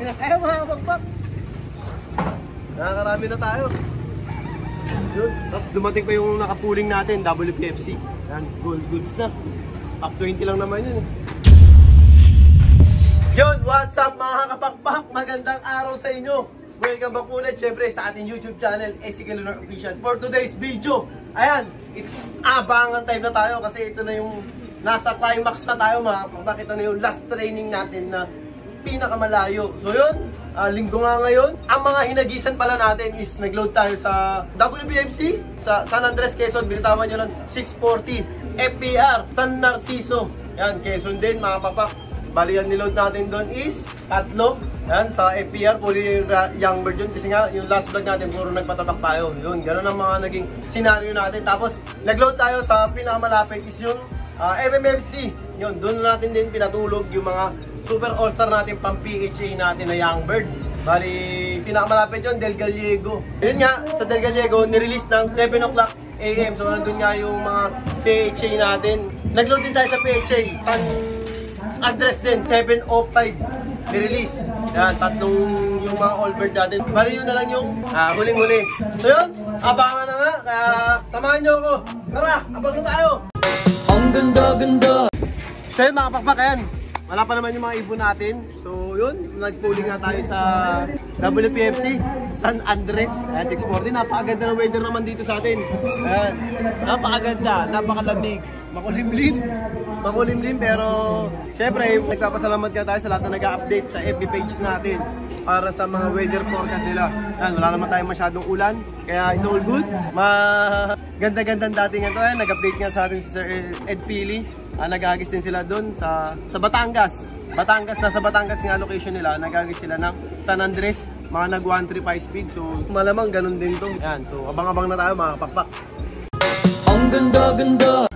Marami na tayo mga kapakpak. Nakakarami na tayo. Yun. Tapos dumating pa yung nakapuling natin, WPFC. Yan, gold goods na. Top 20 lang naman yun. Yun, what's up mga kapakpak? Magandang araw sa inyo. Welcome back ulit syempre sa ating YouTube channel, Ezekiel Lunar Official. For today's video, ayan, it's abangan time na tayo kasi ito na yung nasa climax na tayo mga kapakpak. Ito na yung last training natin na pinakamalayo. So yun, linggo nga ngayon. Ang mga hinagisan pala natin is nag-load tayo sa WPFC sa San Andres, Quezon. Binitawan nyo ng 640 FPR San Narciso. Yan, Quezon din mga papak. Bali yan niload natin doon is tatlo. Yan, sa FPR, puri young bird yun. Kasi nga, yung last vlog natin, puro nagpatatak tayo. Yun, ganun ang mga naging scenario natin. Tapos, nag-load tayo sa pinakamalapit is yung MMFC. Yun, doon natin din pinatulog yung mga super all-star natin pang PHA natin na young bird. Bali, pinakamalapit yun, Del Gallego. Yun nga, sa Del Gallego, nirelease ng 7 o'clock AM. So, nandun nga yung mga PHA natin. Nag-load din tayo sa PHA. San Andres din, 7:05 nirelease. Yan, tatlong yung mga all bird natin. Bali, yun na lang yung huling-huli. So yun, abangan na nga. Kaya, samahan nyo ako. Tara, abang na tayo. Ang ganda-ganda. So yun mga pakpak, ayan. Wala pa naman yung mga ibon natin. So yun, nagpooling nga tayo sa WPFC San Andres. Ayan, 640. Napakaganda ng weather naman dito sa atin. Ayan, napakaganda, napakalamig. Makulimlim pero syempre nagpapasalamat nga tayo sa lahat na nag-update sa FB page natin para sa mga weather forecast nila. Ayan, wala naman tayong masyadong ulan kaya it's all good. Ganda-gandang dating ito. Nag-update nga sa atin si Sir Ed Pili. Nag-agis din sila doon sa Batangas. Nasa Batangas nga location nila. Nag-agis sila ng San Andres, mga nag 135 speed. So malamang ganun din to. Ayan, so abang-abang na tayo mga pakpak. Ang ganda-ganda.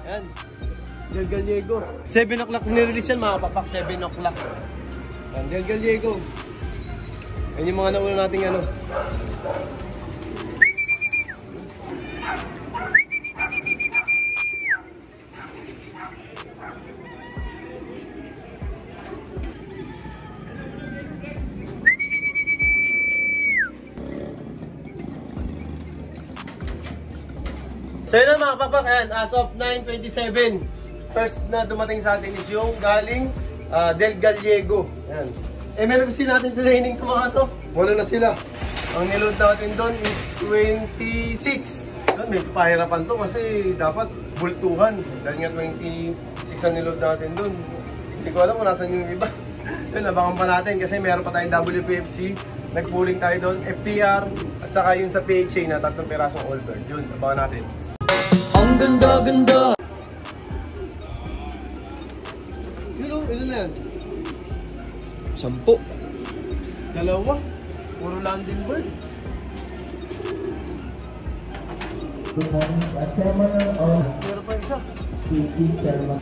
Yan, Del Gallego. 7 o'clock nirelease yan mga papak, 7 o'clock. Yan, Del Gallego. Yan yung mga nauna nating ano. So yun na mga papak, ayan, as of 9:27, first na dumating sa atin is yung galing Del Gallego. Ayan. MMFC natin training sa mga to. Wala na sila. Ang niload natin doon is 26. Doon, may pahirapan to kasi dapat bultuhan. Dahil nga 26 ang niload natin doon. Hindi ko alam kung nasan yung iba. Yun, abangan pa natin kasi meron pa tayong WPFC. Nagpooling tayo doon, FPR, at saka yun sa PHA na 3 pirasong all bird. Yun, abangan natin. Ang ganda-ganda! Ilan na yan? 10. Dalawa? Puro landing bird. Good morning, Chairman. Meron pa isa. Chairman.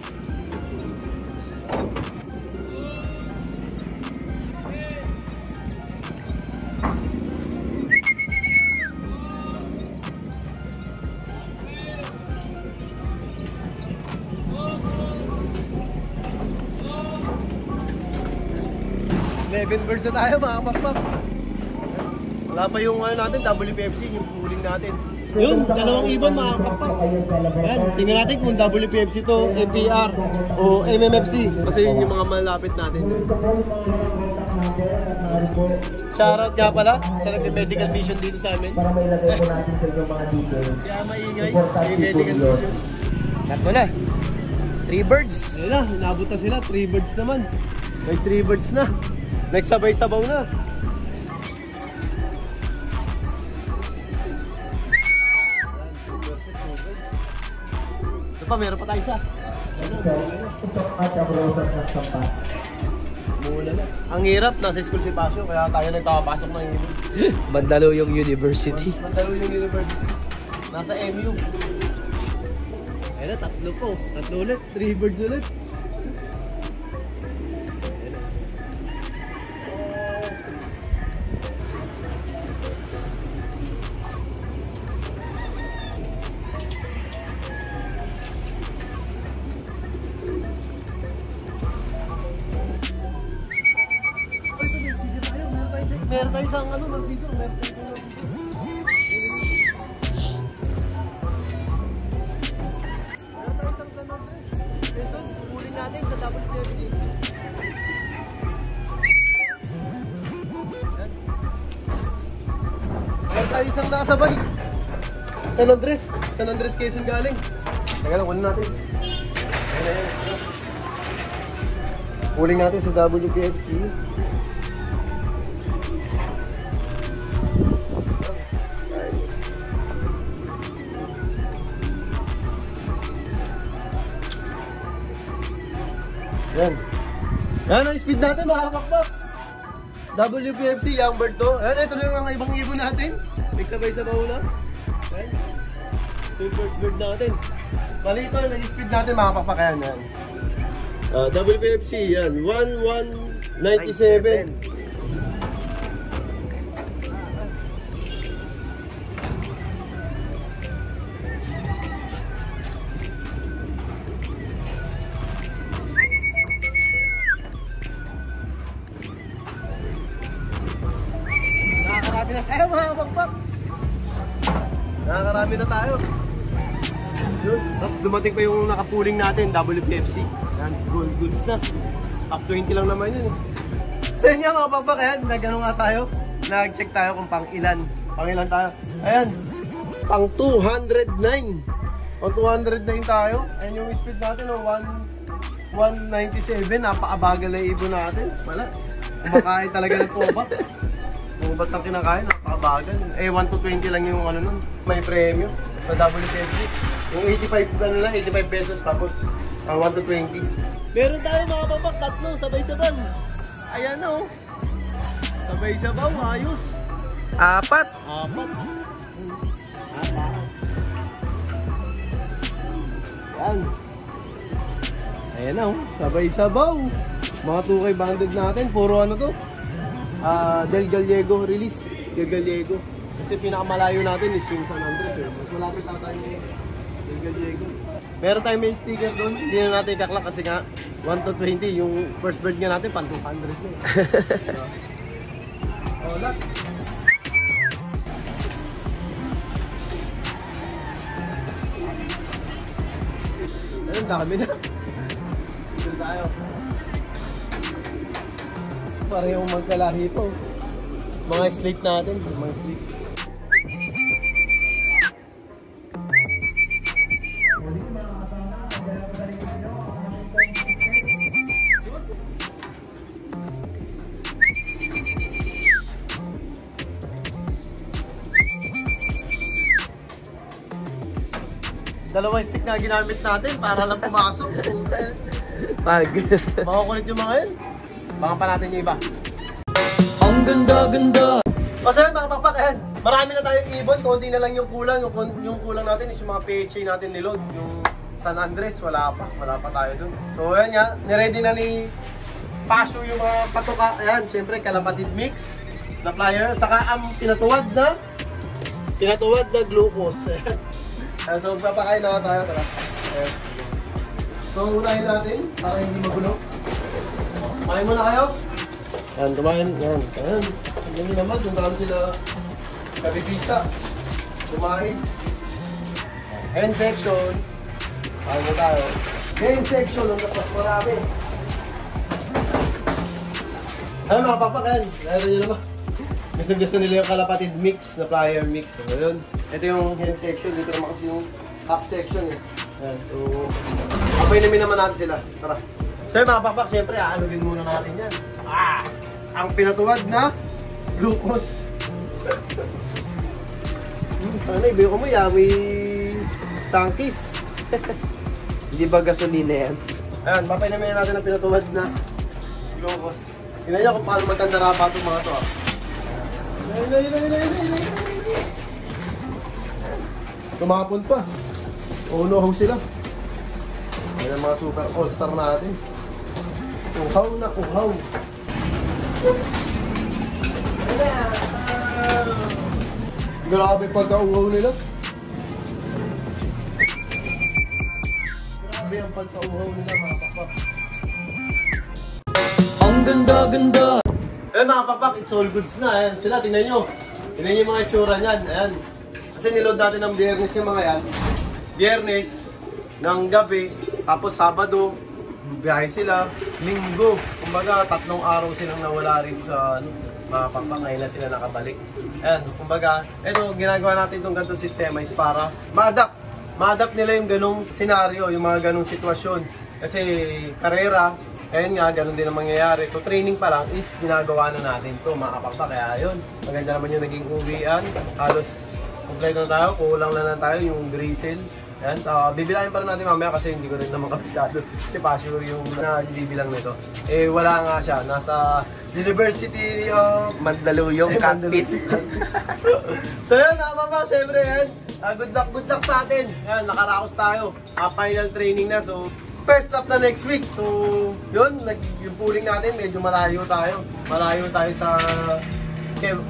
7 birds na tayo mga kapakpak. Wala pa yung ano natin, WPFC, yung huling natin. Yun, dalawang ibon mga kapakpak. Ayan, tingnan natin kung WPFC to, APR o MMFC. Kasi yun yung mga malapit natin. Shoutout nga pala sa nag-medical mission dito sa amin. Para mailagay po natin sa inyong mga details. Kaya maingay, may medical mission. Tatlo na. 3 birds. Ayun na, inabot na sila, 3 birds naman. May 3 birds na. Nagsabay-sabaw na. Ito pa, meron pa tayo isa. Mula na. Ang hirap, nasa school si Pasio, kaya tayo nagpapasok ng ibon. Bandalo yung university. Mandalo yung university. Nasa MU. Ayun na, tatlo po. Tatlo ulit, 3 birds ulit. Meron tayo isang ano, narciso. Meron tayo isang narciso. Meron tayo isang San Andres. Ito, kukunin natin sa WPFC. Meron tayo isang nakasabay. San Andres. San Andres, Quezon galing. Teka lang, kunin natin. Kunin natin sa WPFC. Yan. Yan ang speed natin mga kapakpak. WPFC, young bird to. Yan, ito lang ang ibang ibon natin. Nagsabay-sabaw na. Yan. Yung first bird natin. Malito, nag-speed natin mga kapakpak. Yan, yan. WPFC, yan. 1197. Nakakarami na tayo mga kapakpak. Nakakarami na tayo. Yun. Tapos dumating pa yung nakapuling natin, WPFC. Yan, gold goods na. Top 20 lang naman yun. Sa inyo mga kapakpak, ayan, nag-ano nga tayo. Nag-check tayo kung pang ilan. Pang ilan tayo. Ayan, pang 209. Pang 209 tayo. Ayan yung speed natin, 197. Napakabagal na ibon natin. Wala. Kumakain talaga ng tobats. Tobats ang kinakain, napakabagal. Eh, 1 to 20 lang yung ano nun. May premium sa WPFC. Yung 85, ano lang, 85 pesos tapos 1 to 20. Meron tayo mga papak, tatlo, sabay-sabaw. Ayan o. Sabay-sabaw, ayos. 4. Yan. Ayan o, sabay-sabaw. Mga 2K banded natin, puro ano to? Del Gallego release. Del Gallego. Kasi pinakamalayo natin is yung San Andres. Mas malapit na tayo Del Gallego. Meron tayong may sticker doon. Hindi na natin kaklak kasi nga 1 to 20. Yung first bird nga natin, pan 200 na. Oh, look. Ayun, dami na. Dito tayo. Parehong magkalahi po. Mga slate natin. Mga slate. Dalawang stick na ginamit natin para lang pumasok. Pag. Makukulit yung mga yun. Baka pa natin yung iba. Ang ganda-ganda. Kasi mga pakpak, ayan. Marami na tayong ibon. Konti na lang yung kulang. Yung kulang natin is yung mga PHA natin niload. Yung San Andres, wala pa. Wala pa tayo dun. So ayan nga, niready na ni Pasio yung mga patuka. Ayan, syempre kalapatid mix na flyer. Saka ang pinatuwad na glucose. Ayan, so papakain na tayo. Tara. Ayan. So unahin natin para hindi magulo. Kain muna kayo. Yan, kumain. Yan. Yan. Tingnan nyo naman kung gaano sila kabibisa. Kumain. Hand section. Ano na tayo? Hand section. Ang kapag marami. Ano mga papak yan? Nakita nyo naman. Gusto nila yung kalapatid mix na plier mix. So, yun. Ito yung hand section. Dito naman kasi yung half section eh. Yan. So, apay naman natin sila. Tara. So yung mga papak, syempre, aanugin muna natin yan. Ang pinatuwad na glucose. Ano, ibiyo ko mo yummy sangkis. Hindi ba gasolina yan? Ayan, papay naman natin ang pinatuwad na glucose. Tingnan nyo kung paano magkandarapa itong mga ito. Tumapon pa. Uno sila. Ayan ang mga super all-star natin. Uhaw na uhaw. Grabe pagka-uhaw nila. Grabe ang pagka-uhaw nila mga papak. Ang ganda-ganda. Mga papak, it's all goods na. Ayan, sila, tingnan nyo. Tingnan nyo yung mga itsura niyan. Ayan. Kasi niload natin ng Biyernes yung mga yan. Biyernes ng gabi. Tapos Sabado, biyahe sila. Linggo. Kumbaga, 3 araw silang nawala rin sa mga papak. Ngayon na sila nakabalik. Ayan, kumbaga, ito, ginagawa natin itong ganitong sistema is para ma-adapt. Ma-adapt nila yung ganong senaryo, yung mga ganong sitwasyon. Kasi karera, ayun nga, ganun din ang mangyayari. So training pa lang is ginagawa na natin to mga kapakpak. Kaya yun, maganda naman yung naging uwian. Halos kompleto na tayo, kulang na lang tayo yung drizzle. Yan, so bibilahin pa rin natin mamaya kasi hindi ko rin naman kabisado. Kasi pa sure yung bibilang nito. Eh wala nga siya, nasa University of Mandaluyong cockpit. So yan mga kapakpak, syempre yan. Good luck sa atin. Yan, nakaraos tayo. Final training na, so first lap na next week. So, yun, yung pooling natin, medyo malayo tayo. Malayo tayo sa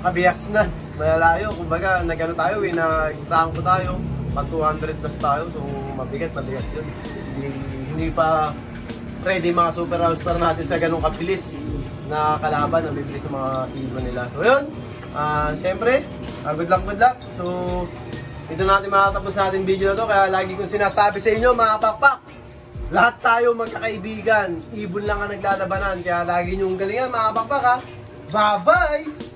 Kabias na. Malayo, kumbaga, nag-ano tayo, nag-rank tayo. Pag 200 plus tayo, so mabigat yun. Hindi pa ready mga super all-star natin sa ganong kabilis na kalaban, na bibilis sa mga ibon nila. So, yun, syempre, good luck. So, ito natin makatapos sa ating video na to. Kaya lagi kong sinasabi sa inyo, mga pakpak, lahat tayo magkakaibigan. Ibon lang ang naglalabanan. Kaya lagi niyong galingan mga pakpak ha. Bye-bye!